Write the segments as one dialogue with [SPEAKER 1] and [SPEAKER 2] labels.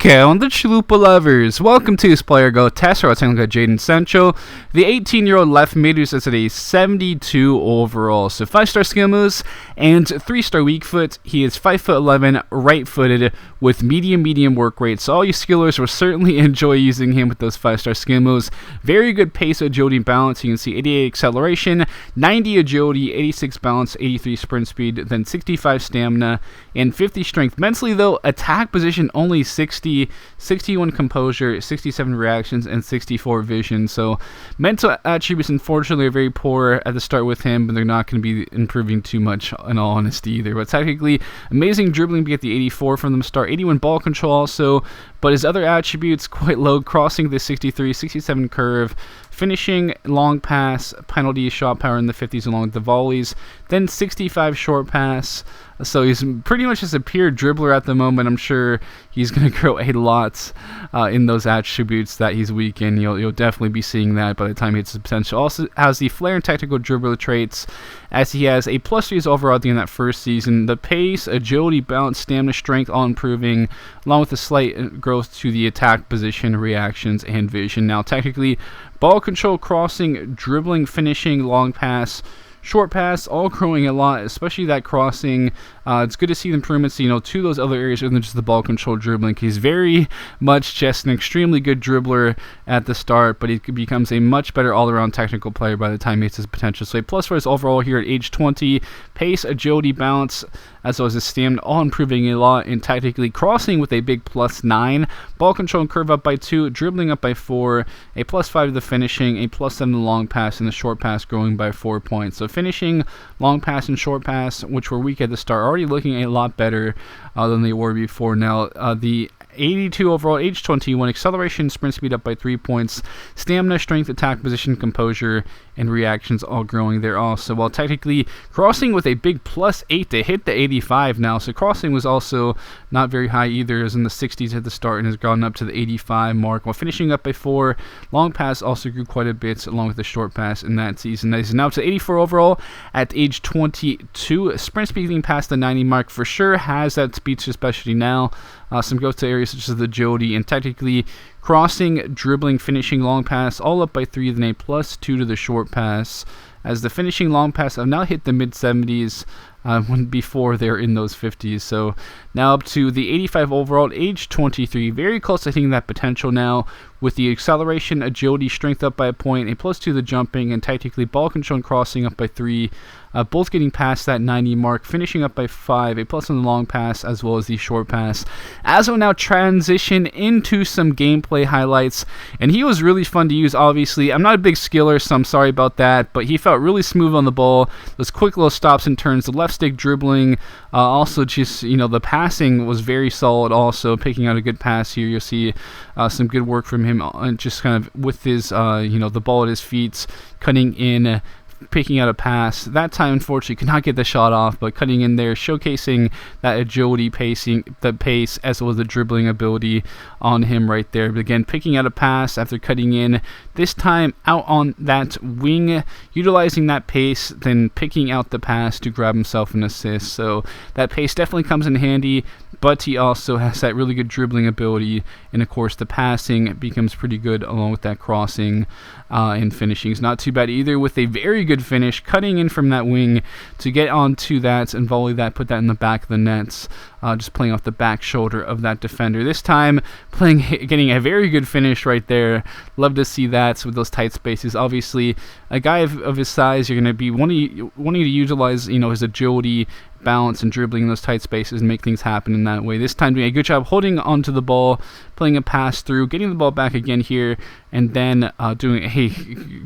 [SPEAKER 1] Okay, on the Chalupa lovers, welcome to this player go test. We're taking a look at Jadon Sancho. The 18-year-old left mid is at a 72 overall. So 5-star skill moves and 3-star weak foot. He is 5'11", right-footed with medium work rate. So all you skillers will certainly enjoy using him with those 5-star skill moves. Very good pace, agility, and balance. You can see 88 acceleration, 90 agility, 86 balance, 83 sprint speed, then 65 stamina, and 50 strength. Mentally though, attack position only 60, 61 composure, 67 reactions, and 64 vision. So mental attributes unfortunately are very poor at the start with him, but they're not going to be improving too much in all honesty either. But technically, amazing dribbling to get the 84 from the start, 81 ball control also, but his other attributes quite low, crossing the 63, 67 curve, finishing, long pass, penalty, shot power in the 50s along with the volleys, then 65 short pass. So he's pretty much just a pure dribbler at the moment. I'm sure he's going to grow a lot in those attributes that he's weak in. You'll definitely be seeing that by the time he hits his potential. Also has the flair and technical dribbler traits, as he has a +3 overall at the end of that first season. The pace, agility, balance, stamina, strength all improving, along with a slight growth to the attack position, reactions, and vision. Now technically, ball control, crossing, dribbling, finishing, long pass, short pass, all growing a lot, especially that crossing. It's good to see the improvements, to those other areas other than just the ball control dribbling. He's very much just an extremely good dribbler at the start, but he becomes a much better all-around technical player by the time he hits his potential. So a plus for his overall here at age 20. Pace, agility, balance, as well as his stamina, all improving a lot, and technically crossing with a big +9. Ball control and curve up by 2, dribbling up by 4, a +5 to the finishing, a +7 to the long pass, and the short pass growing by 4 points. So finishing, long pass, and short pass, which were weak at the start, already looking a lot better than they were before. Now, the 82 overall, age 21, acceleration, sprint speed up by 3 points, stamina, strength, attack position, composure, and reactions all growing there also. While technically crossing with a big +8 to hit the 85 now. So crossing was also not very high either. It was in the 60s at the start and has gone up to the 85 mark. While finishing up by 4, long pass also grew quite a bit along with the short pass in that season. He's now to 84 overall at age 22. Sprint speed getting past the 90 mark for sure, has that speed especially now. Some go-to areas such as the agility, and technically crossing, dribbling, finishing, long pass, all up by 3, then a +2 to the short pass, as the finishing long pass have now hit the mid-70s when before they're in those 50s. So now up to the 85 overall at age 23, very close to hitting that potential now, with the acceleration, agility, strength up by a point, a +2 to the jumping, and technically ball control and crossing up by 3, both getting past that 90 mark, finishing up by 5, a + on the long pass as well as the short pass. As we'll now transition into some gameplay highlights, and he was really fun to use. Obviously, I'm not a big skiller, so I'm sorry about that, but he felt really smooth on the ball. Those quick little stops and turns, the left stick dribbling, also just the passing was very solid. Also picking out a good pass here, you'll see some good work from him, and just kind of with his the ball at his feet, cutting in, picking out a pass. That time, unfortunately, could not get the shot off, but cutting in there, showcasing that agility, the pace, as well as the dribbling ability on him right there. But again, picking out a pass after cutting in, this time out on that wing, utilizing that pace, then picking out the pass to grab himself an assist. So that pace definitely comes in handy, but he also has that really good dribbling ability, and of course the passing becomes pretty good along with that crossing and finishing. It's not too bad either, with a very good finish, cutting in from that wing to get onto that and volley that, put that in the back of the nets, just playing off the back shoulder of that defender. This time getting a very good finish right there. Love to see that with those tight spaces. Obviously, a guy of his size, you're going to be wanting to utilize his agility, balance, and dribbling in those tight spaces and make things happen in that way. This time doing a good job holding onto the ball, playing a pass through, getting the ball back again here, and then doing a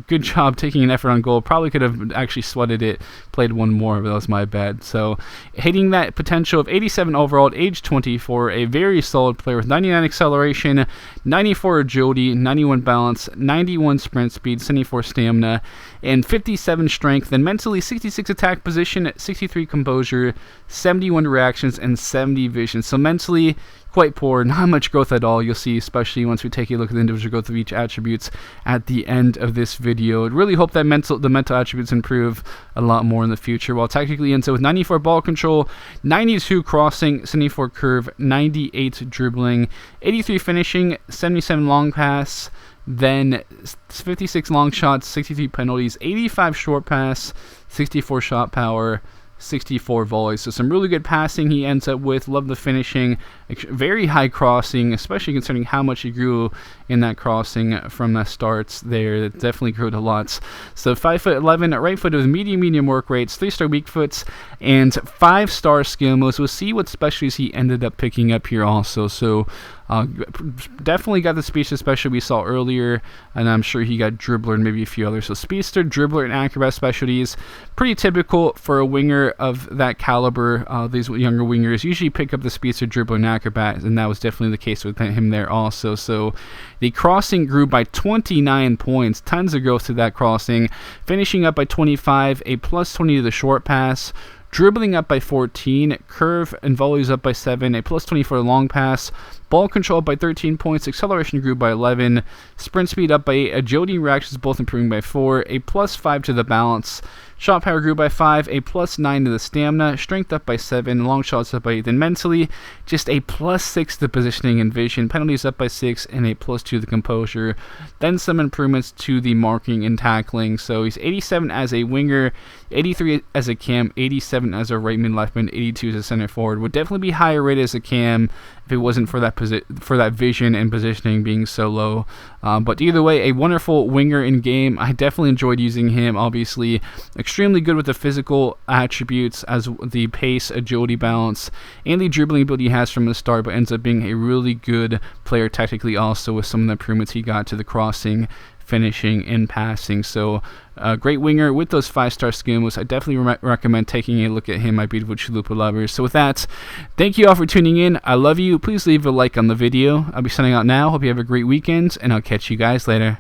[SPEAKER 1] good job taking an effort on goal. Probably could have actually sweated it, played one more, but that was my bad. So hitting that potential of 87 overall at age 24, a very solid player with 99 acceleration, 94 agility, 91 balance, 91 sprint speed, 74 stamina, and 57 strength. Then mentally, 66 attack position, 63 composure, 71 reactions, and 70 vision. So mentally, quite poor, not much growth at all. You'll see, especially once we take a look at the individual growth of each attributes at the end of this video. I'd really hope that the mental attributes improve a lot more in the future. While technically ends up with 94 ball control, 92 crossing, 74 curve, 98 dribbling, 83 finishing, 77 long pass, then 56 long shots, 63 penalties, 85 short pass, 64 shot power, 64 volleys. So some really good passing he ends up with. Love the finishing. Very high crossing, especially considering how much he grew in that crossing from the starts there. It definitely grew a lot. So 5'11", right foot with medium work rates, 3-star weak foots, and 5-star skill moves. We'll see what specialties he ended up picking up here also. So definitely got the speedster special we saw earlier, and I'm sure he got dribbler and maybe a few others. So speedster, dribbler, and acrobat specialties, pretty typical for a winger of that caliber. These younger wingers usually pick up the speedster, dribbler, and acrobat, and that was definitely the case with him there also. So the crossing grew by 29 points, tons of growth to that crossing, finishing up by 25, a plus 20 to the short pass, dribbling up by 14, curve and volleys up by 7, a plus 20 for a long pass, ball control up by 13 points, acceleration grew by 11, sprint speed up by 8, agility reactions both improving by 4, a plus 5 to the balance, shot power grew by 5, a plus 9 to the stamina, strength up by 7, long shots up by 8, then mentally, just a plus 6 to positioning and vision, penalties up by 6, and a plus 2 to the composure, then some improvements to the marking and tackling. So he's 87 as a winger, 83 as a cam, 87 as a right mid left mid, 82 as a center forward. Would definitely be higher rated as a cam if it wasn't for that vision and positioning being so low. But either way, a wonderful winger in game. I definitely enjoyed using him. Obviously, extremely good with the physical attributes as the pace, agility, balance, and the dribbling ability he has from the start, but ends up being a really good player technically also with some of the improvements he got to the crossing, finishing, and passing. So great winger with those 5-star skill moves. I definitely recommend taking a look at him, my beautiful Chalupa lovers. So with that, thank you all for tuning in. I love you. Please leave a like on the video. I'll be signing out now. Hope you have a great weekend, and I'll catch you guys later.